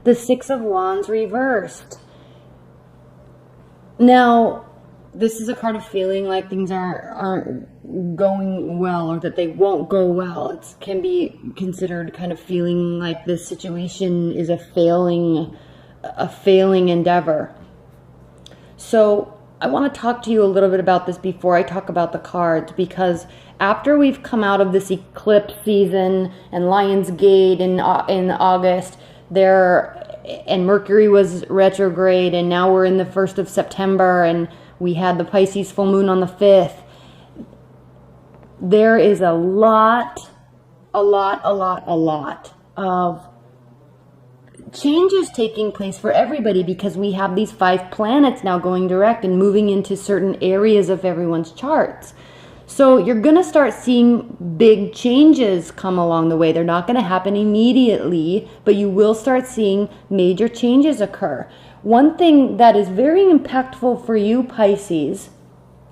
the Six of Wands reversed. Now, this is a card of feeling like things aren't going well, or that they won't go well. It can be considered kind of feeling like this situation is a failing endeavor. So I want to talk to you a little bit about this before I talk about the cards, because after we've come out of this eclipse season and Lionsgate in August, and Mercury was retrograde, and now we're in the 1st of September, and we had the Pisces full moon on the 5th. There is a lot of changes taking place for everybody, because we have these 5 planets now going direct and moving into certain areas of everyone's charts. So you're going to start seeing big changes come along the way. They're not going to happen immediately, but you will start seeing major changes occur. One thing that is very impactful for you, Pisces,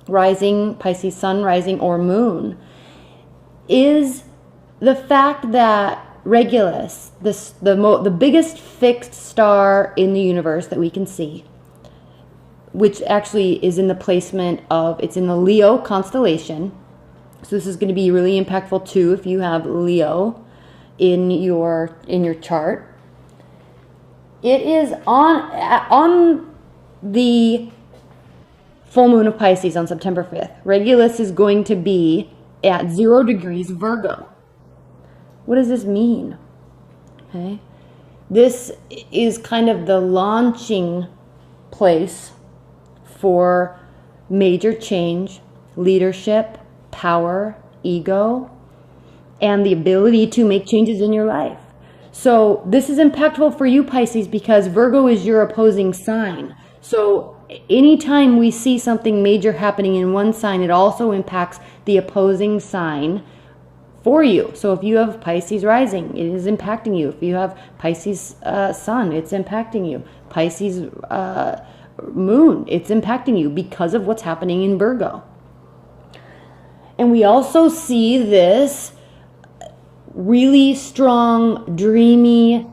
rising, Pisces sun, rising, or moon, is the fact that Regulus, the biggest fixed star in the universe that we can see, which actually is in the placement of, it's in the Leo constellation. So this is going to be really impactful too if you have Leo in your chart. It is on the full moon of Pisces on September 5th. Regulus is going to be at 0 degrees Virgo. What does this mean? Okay. This is kind of the launching place for major change, leadership, power, ego, and the ability to make changes in your life. So this is impactful for you, Pisces, because Virgo is your opposing sign. So anytime we see something major happening in one sign, it also impacts the opposing sign for you. So if you have Pisces rising, it is impacting you. If you have Pisces sun, it's impacting you. Pisces moon, it's impacting you because of what's happening in Virgo. And we also see this really strong, dreamy,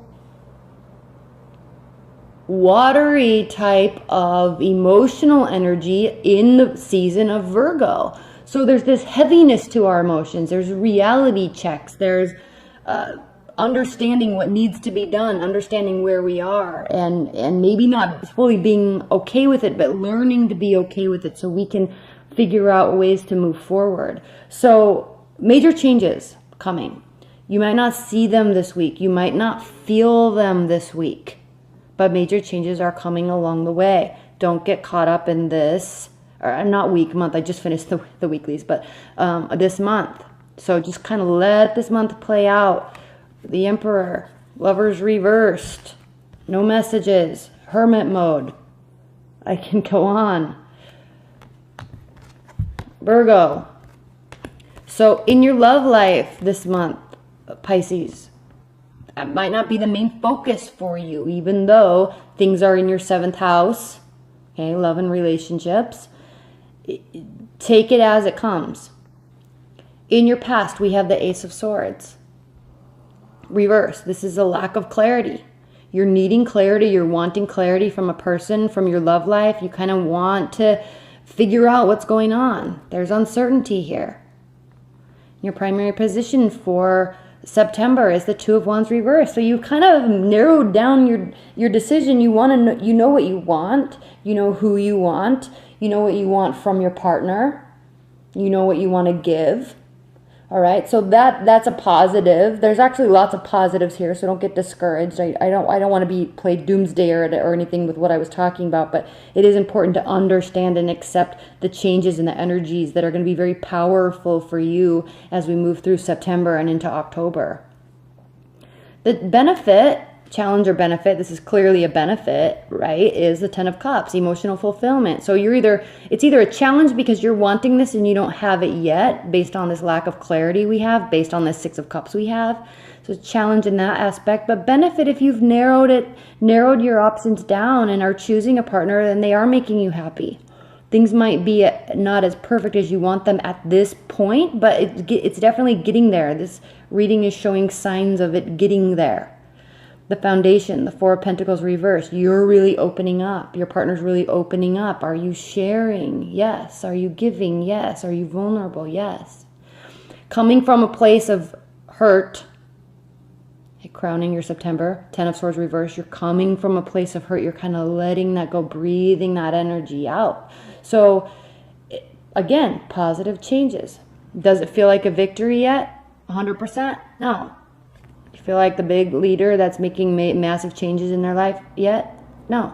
watery type of emotional energy in the season of Virgo. So there's this heaviness to our emotions. There's reality checks. There's understanding what needs to be done, understanding where we are, and maybe not fully being okay with it, but learning to be okay with it so we can figure out ways to move forward. So major changes coming. You might not see them this week. You might not feel them this week, but major changes are coming along the way. Don't get caught up in this, or not week, month. I just finished the weeklies, but this month. So just kind of let this month play out. The Emperor, Lovers reversed, no messages, hermit mode. I can go on. Virgo. So in your love life this month, Pisces, that might not be the main focus for you, even though things are in your 7th house, okay, love and relationships. Take it as it comes. In your past, we have the Ace of Swords. Reverse. This is a lack of clarity. You're needing clarity. You're wanting clarity from a person, from your love life. You kind of want to figure out what's going on. There's uncertainty here. Your primary position for September is the Two of Wands reverse. So you kind of narrowed down your decision. You want to know, you know what you want. You know who you want. You know what you want from your partner. You know what you want to give. All right, so that's a positive. There's actually lots of positives here, so don't get discouraged. I don't want to play doomsday or anything with what I was talking about, but it is important to understand and accept the changes in the energies that are going to be very powerful for you as we move through September and into October. The benefit, challenge or benefit, this is clearly a benefit, right, is the Ten of Cups, emotional fulfillment. So it's either a challenge because you're wanting this and you don't have it yet based on this lack of clarity we have, based on the Six of Cups we have. So it's a challenge in that aspect, but benefit if you've narrowed your options down and are choosing a partner and they are making you happy. Things might be not as perfect as you want them at this point, but it's definitely getting there. This reading is showing signs of it getting there. The foundation, the Four of Pentacles reversed. You're really opening up. Your partner's really opening up. Are you sharing? Yes. Are you giving? Yes. Are you vulnerable? Yes. Coming from a place of hurt, crowning your September, Ten of Swords reversed. You're coming from a place of hurt. You're kind of letting that go, breathing that energy out. So, again, positive changes. Does it feel like a victory yet? 100%? No. You feel like the big leader that's making massive changes in their life yet? No.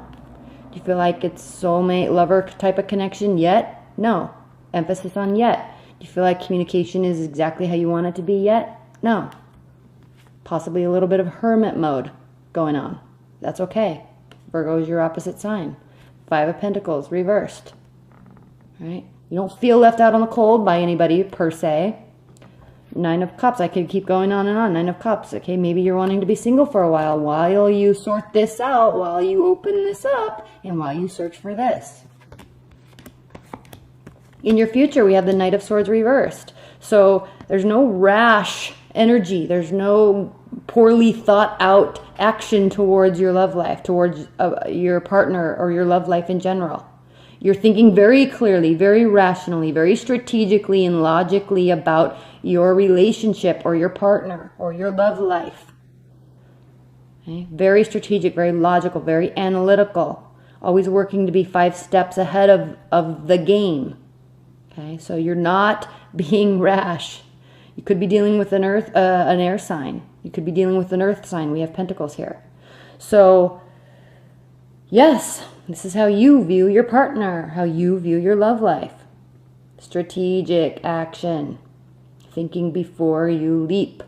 Do you feel like it's soulmate, lover type of connection yet? No. Emphasis on yet. Do you feel like communication is exactly how you want it to be yet? No. Possibly a little bit of hermit mode going on. That's okay. Virgo is your opposite sign. Five of Pentacles reversed. Right? You don't feel left out on the cold by anybody per se. Nine of Cups. I could keep going on and on. Nine of Cups. Okay, maybe you're wanting to be single for a while you sort this out, while you open this up, and while you search for this. In your future, we have the Knight of Swords reversed. So there's no rash energy. There's no poorly thought out action towards your love life, towards your partner or your love life in general. You're thinking very clearly, very rationally, very strategically and logically about your relationship or your partner or your love life. Okay? Very strategic, very logical, very analytical. Always working to be 5 steps ahead of the game. Okay, so you're not being rash. You could be dealing with an air sign. You could be dealing with an earth sign. We have Pentacles here. So, yes, this is how you view your partner, how you view your love life. Strategic action. Thinking before you leap.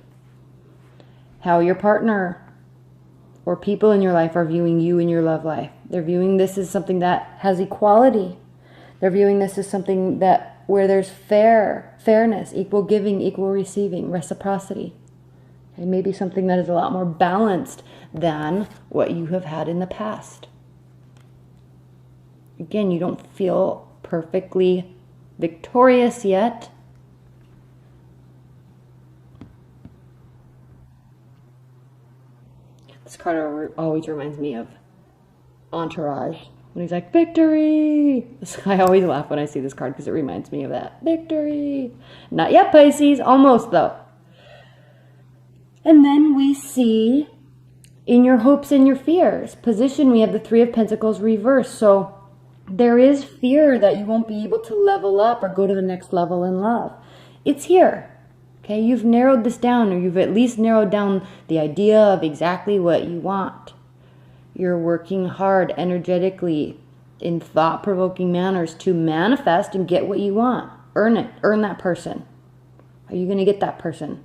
How your partner or people in your life are viewing you in your love life. They're viewing this as something that has equality. They're viewing this as something where there's fairness, equal giving, equal receiving, reciprocity. Okay, maybe something that is a lot more balanced than what you have had in the past. Again, you don't feel perfectly victorious yet. This card always reminds me of Entourage. When he's like, victory! I always laugh when I see this card because it reminds me of that. Victory! Not yet, Pisces. Almost, though. And then we see in your hopes and your fears position, we have the Three of Pentacles reversed. So there is fear that you won't be able to level up or go to the next level in love. It's here. Okay, you've narrowed this down, or you've at least narrowed down the idea of exactly what you want. You're working hard, energetically, in thought-provoking manners to manifest and get what you want. Earn it. Earn that person. Are you going to get that person?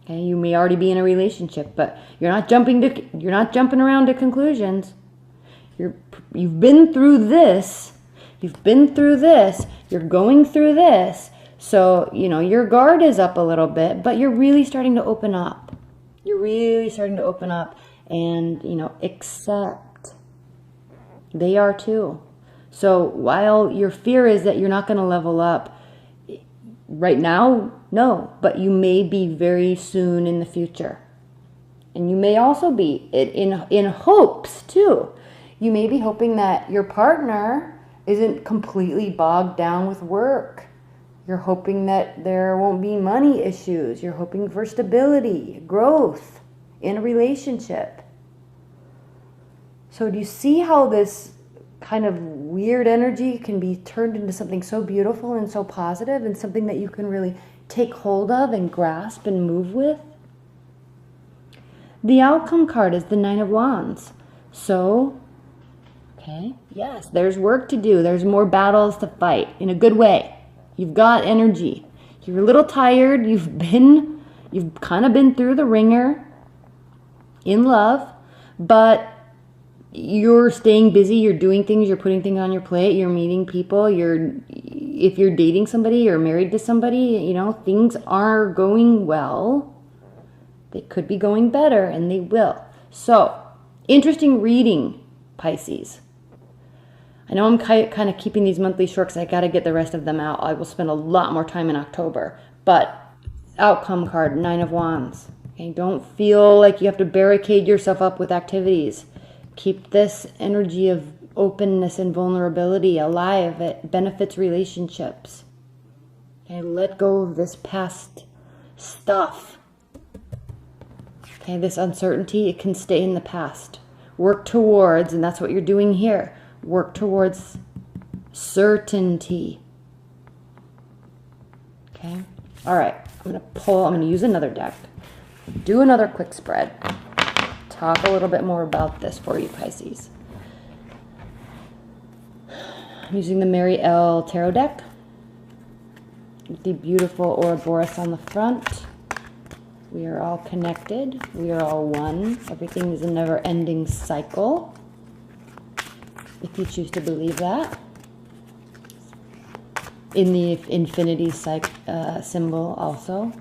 Okay, you may already be in a relationship, but you're not jumping around to conclusions. You've been through this. You've been through this. You're going through this. So, your guard is up a little bit, but you're really starting to open up. You're really starting to open up and, accept. They are too. So while your fear is that you're not going to level up right now, no, but you may be very soon in the future. And you may also be in hopes too. You may be hoping that your partner isn't completely bogged down with work. You're hoping that there won't be money issues. You're hoping for stability, growth in a relationship. So do you see how this kind of weird energy can be turned into something so beautiful and so positive and something that you can really take hold of and grasp and move with? The outcome card is the Nine of Wands. So, okay, yes, there's work to do. There's more battles to fight in a good way. You've got energy. You're a little tired. You've kind of been through the ringer in love, but you're staying busy. You're doing things. You're putting things on your plate. You're meeting people. If you're dating somebody or married to somebody, things are going well. They could be going better, and they will. So, interesting reading, Pisces. I know I'm kind of keeping these monthly short because I got to get the rest of them out. I will spend a lot more time in October. But outcome card, Nine of Wands. Okay, don't feel like you have to barricade yourself up with activities. Keep this energy of openness and vulnerability alive. It benefits relationships. Okay, let go of this past stuff. Okay, this uncertainty, it can stay in the past. Work towards, and that's what you're doing here, work towards certainty. Okay, all right, I'm going to use another deck. Do another quick spread. Talk a little bit more about this for you, Pisces. I'm using the Mary L. Tarot deck with the beautiful Ouroboros on the front. We are all connected. We are all one. Everything is a never-ending cycle, if you choose to believe that. In the infinity symbol also.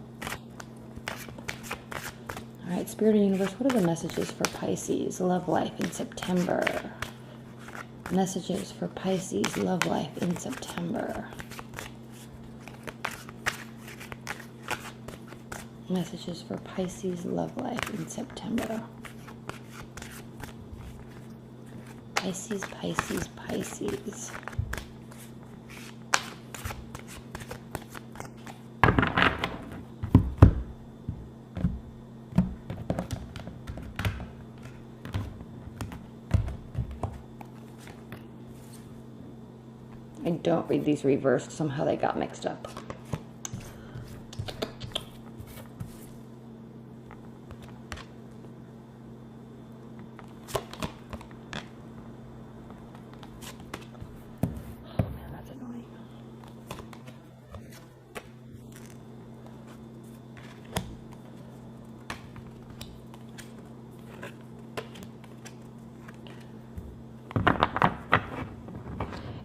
All right, Spirit and Universe, what are the messages for Pisces love life in September? Messages for Pisces love life in September. Messages for Pisces love life in September. Pisces, Pisces, Pisces. I don't read these reversed. Somehow they got mixed up. Oh man, that's annoying.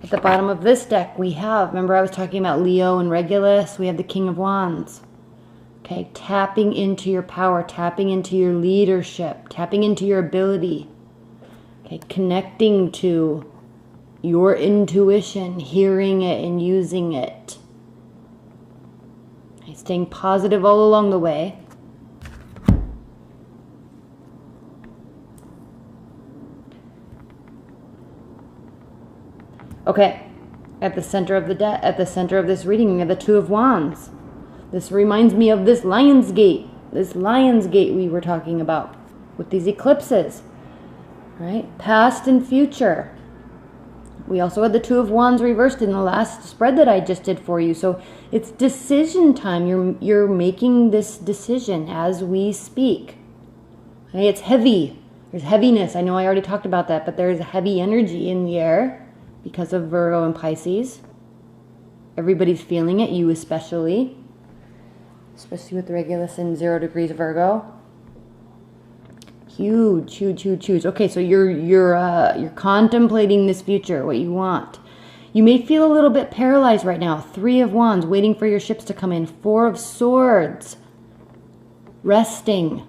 At the bottom of this deck, we have, remember I was talking about Leo and Regulus? We have the King of Wands. Okay, tapping into your power, tapping into your leadership, tapping into your ability. Okay, connecting to your intuition, hearing it and using it. Okay, staying positive all along the way. Okay, at the center of this reading, we have the Two of Wands. This reminds me of this Lion's Gate we were talking about with these eclipses, right? Past and future. We also had the Two of Wands reversed in the last spread that I just did for you. So it's decision time. You're making this decision as we speak. Okay, it's heavy. There's heaviness. I know I already talked about that, but there's a heavy energy in the air. Because of Virgo and Pisces. Everybody's feeling it, you especially. Especially with Regulus and 0 degrees Virgo. Huge, huge, huge, huge. Okay, so you're contemplating this future, what you want. You may feel a little bit paralyzed right now. 3 of Wands, waiting for your ships to come in. 4 of Swords, resting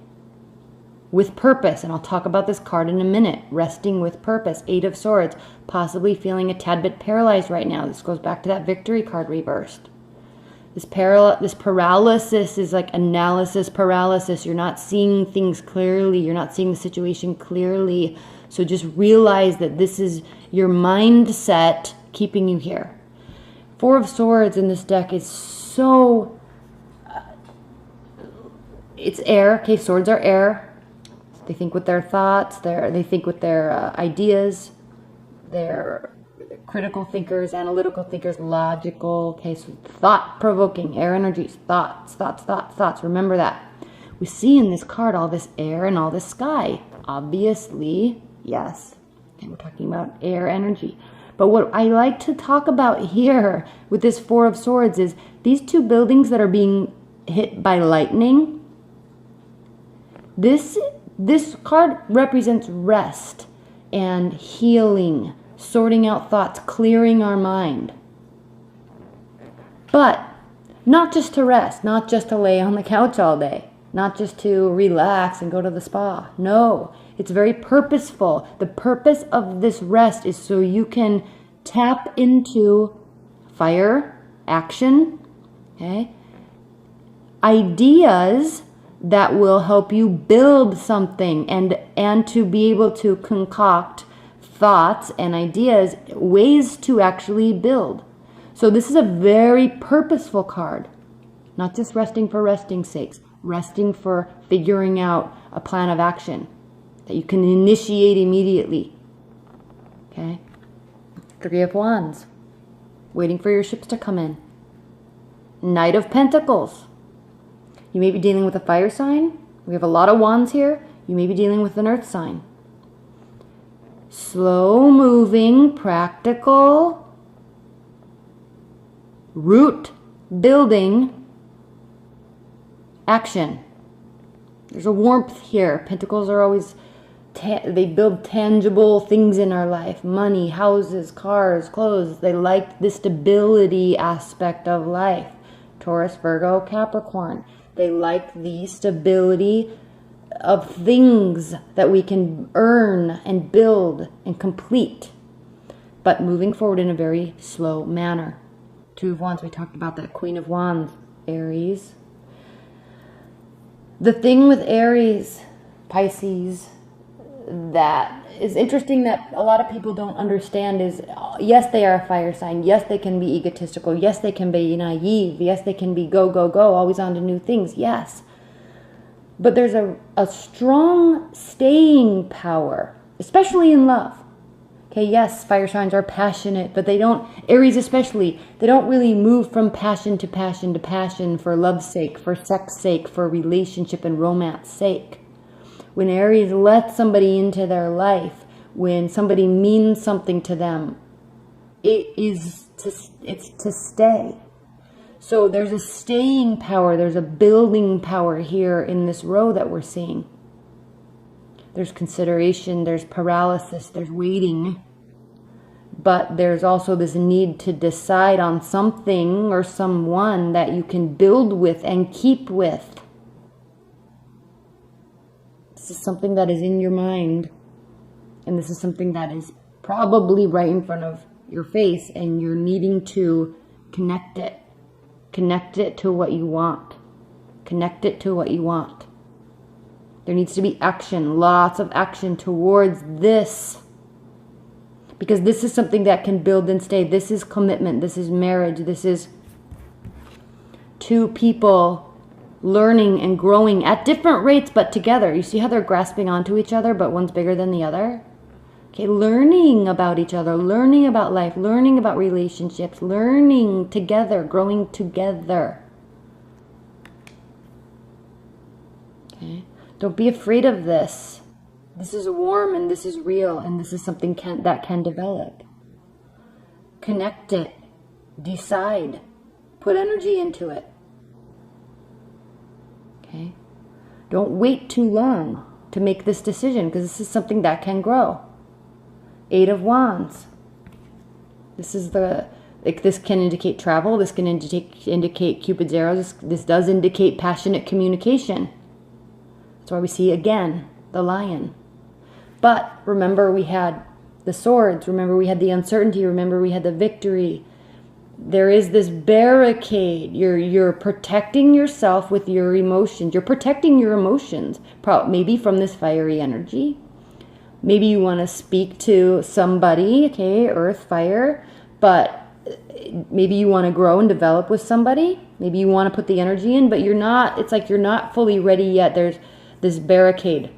with purpose, and I'll talk about this card in a minute. Resting with purpose. 8 of Swords, possibly feeling a tad bit paralyzed right now. This goes back to that Victory card reversed. This paralysis is like analysis paralysis. You're not seeing things clearly. You're not seeing the situation clearly. So just realize that this is your mindset keeping you here. 4 of Swords in this deck is so... it's air. Okay, swords are air. They think with their thoughts, they think with their ideas, they're critical thinkers, analytical thinkers, logical, okay, so thought-provoking, air energies, thoughts. Remember that. We see in this card all this air and all this sky. Obviously, yes, and we're talking about air energy. But what I like to talk about here with this 4 of Swords is these 2 buildings that are being hit by lightning. This card represents rest and healing, sorting out thoughts, clearing our mind. But not just to rest, not just to lay on the couch all day, not just to relax and go to the spa. No, it's very purposeful. The purpose of this rest is so you can tap into fire, action, okay? Ideas that will help you build something and to be able to concoct thoughts and ideas, ways to actually build. So this is a very purposeful card, not just resting for resting's sake, resting for figuring out a plan of action that you can initiate immediately. Okay? 3 of Wands, waiting for your ships to come in. Knight of Pentacles. You may be dealing with a fire sign. We have a lot of wands here. You may be dealing with an earth sign. Slow moving, practical, root building action. There's a warmth here. Pentacles are always, they build tangible things in our life. Money, houses, cars, clothes. They like the stability aspect of life. Taurus, Virgo, Capricorn. They like the stability of things that we can earn and build and complete, but moving forward in a very slow manner. 2 of Wands, we talked about that. Queen of Wands, Aries. The thing with Aries, Pisces, that is interesting that a lot of people don't understand is, yes, they are a fire sign. Yes, they can be egotistical. Yes, they can be naive. Yes, they can be go, go, go, always on to new things. Yes. But there's a strong staying power, especially in love. Okay, yes, fire signs are passionate, but they don't, Aries especially, they don't really move from passion to passion to passion for love's sake, for sex sake, for relationship and romance sake. When Aries lets somebody into their life, when somebody means something to them, it's to stay. So there's a staying power, there's a building power here in this row that we're seeing. There's consideration, there's paralysis, there's waiting. But there's also this need to decide on something or someone that you can build with and keep with. This is something that is in your mind. And this is something that is probably right in front of your face, and you're needing to connect it. Connect it to what you want. Connect it to what you want. There needs to be action, lots of action towards this. Because this is something that can build and stay. This is commitment. This is marriage. This is 2 people learning and growing at different rates, but together. You see how they're grasping onto each other, but one's bigger than the other? Okay, learning about each other, learning about life, learning about relationships, learning together, growing together. Okay, don't be afraid of this. This is warm and this is real, and this is something that can develop. Connect it. Decide. Put energy into it. Okay? Don't wait too long to make this decision, because this is something that can grow. 8 of Wands. This is this can indicate travel. This can indicate Cupid's arrows. This does indicate passionate communication. That's why we see, again, the lion. But remember, we had the swords. Remember, we had the uncertainty. Remember, we had the victory. There is this barricade. You're protecting yourself with your emotions. You're protecting your emotions, maybe from this fiery energy. Maybe you want to speak to somebody, okay, earth, fire, but maybe you want to grow and develop with somebody. Maybe you want to put the energy in, but you're not, it's like you're not fully ready yet. There's this barricade.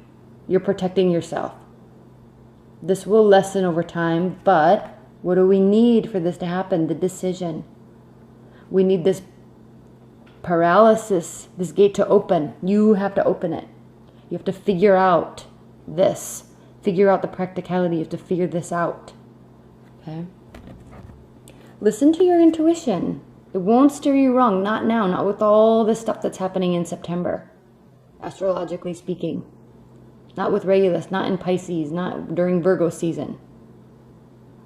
You're protecting yourself. This will lessen over time, but what do we need for this to happen? The decision. We need this paralysis, this gate to open. You have to open it. You have to figure out this. Figure out the practicality. You have to figure this out. Okay? Listen to your intuition. It won't steer you wrong. Not now. Not with all this stuff that's happening in September. Astrologically speaking. Not with Regulus. Not in Pisces. Not during Virgo season.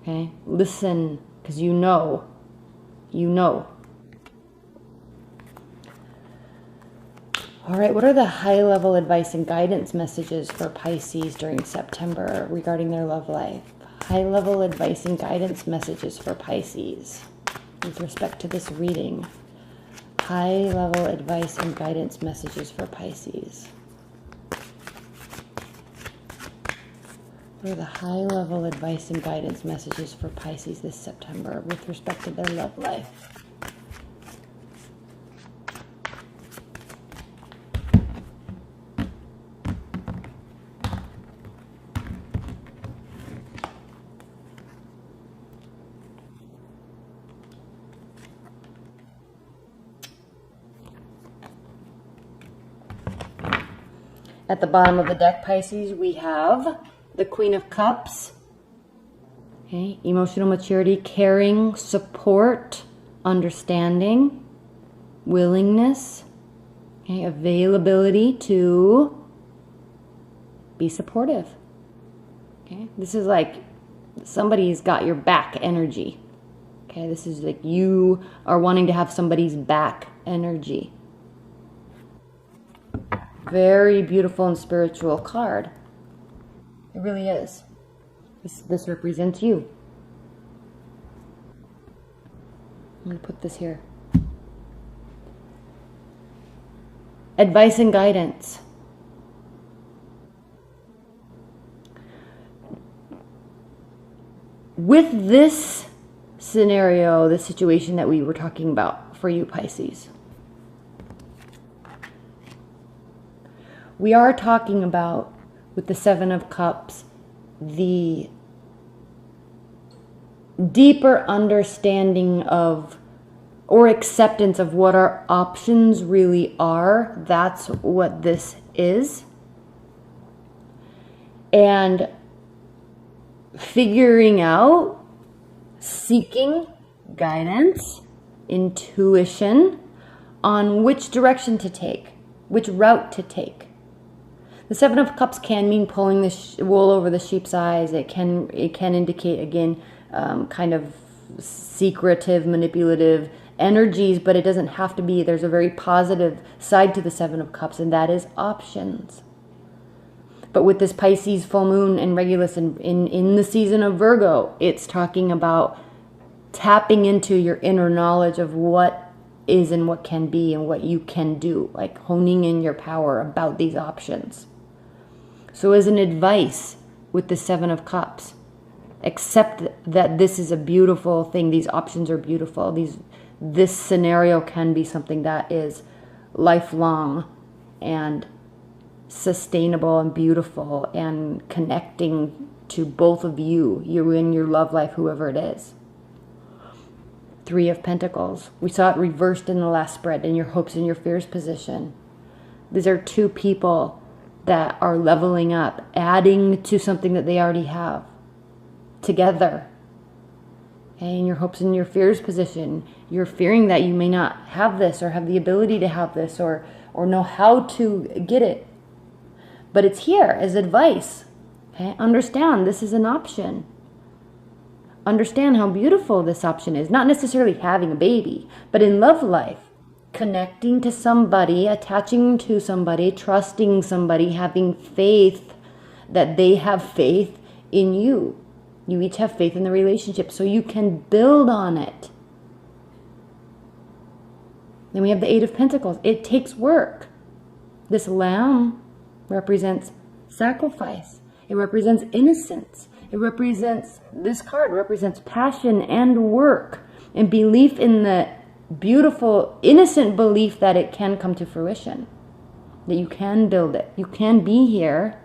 Okay? Listen. Because you know. You know. All right, what are the high-level advice and guidance messages for Pisces during September regarding their love life? High-level advice and guidance messages for Pisces with respect to this reading. high-level advice and guidance messages for Pisces? What are the high-level advice and guidance messages for Pisces this September with respect to their love life? At the bottom of the deck, Pisces, we have the Queen of Cups. Okay, emotional maturity, caring, support, understanding, willingness, okay, availability to be supportive. Okay, this is like somebody's got your back energy. Okay, this is like you are wanting to have somebody's back energy. Very beautiful and spiritual card. It really is. This represents you. I'm going to put this here. Advice and guidance. With this scenario, the situation that we were talking about for you, Pisces, we are talking about, with the Seven of Cups, the deeper understanding of, or acceptance of what our options really are. That's what this is. And figuring out, seeking guidance, intuition on which direction to take, which route to take. The Seven of Cups can mean pulling the wool over the sheep's eyes. It can indicate, again, kind of secretive, manipulative energies, but it doesn't have to be. There's a very positive side to the Seven of Cups, and that is options. But with this Pisces full moon and Regulus in the season of Virgo, it's talking about tapping into your inner knowledge of what is and what can be and what you can do, like honing in your power about these options. So as an advice with the Seven of Cups, accept that this is a beautiful thing. These options are beautiful. This scenario can be something that is lifelong and sustainable and beautiful and connecting to both of you in your love life, whoever it is. Three of Pentacles. We saw it reversed in the last spread, in your hopes and your fears position. These are two people that are leveling up, adding to something that they already have together. Okay, in your hopes and your fears position, you're fearing that you may not have this or have the ability to have this or know how to get it. But it's here as advice. Okay, understand this is an option. Understand how beautiful this option is. Not necessarily having a baby, but in love life, connecting to somebody, attaching to somebody, trusting somebody, having faith that they have faith in you. You each have faith in the relationship, so you can build on it. Then we have the Eight of Pentacles. It takes work. This lamb represents sacrifice. It represents innocence. It represents, this card represents passion and work and belief in the beautiful, innocent belief that it can come to fruition, that you can build it. You can be here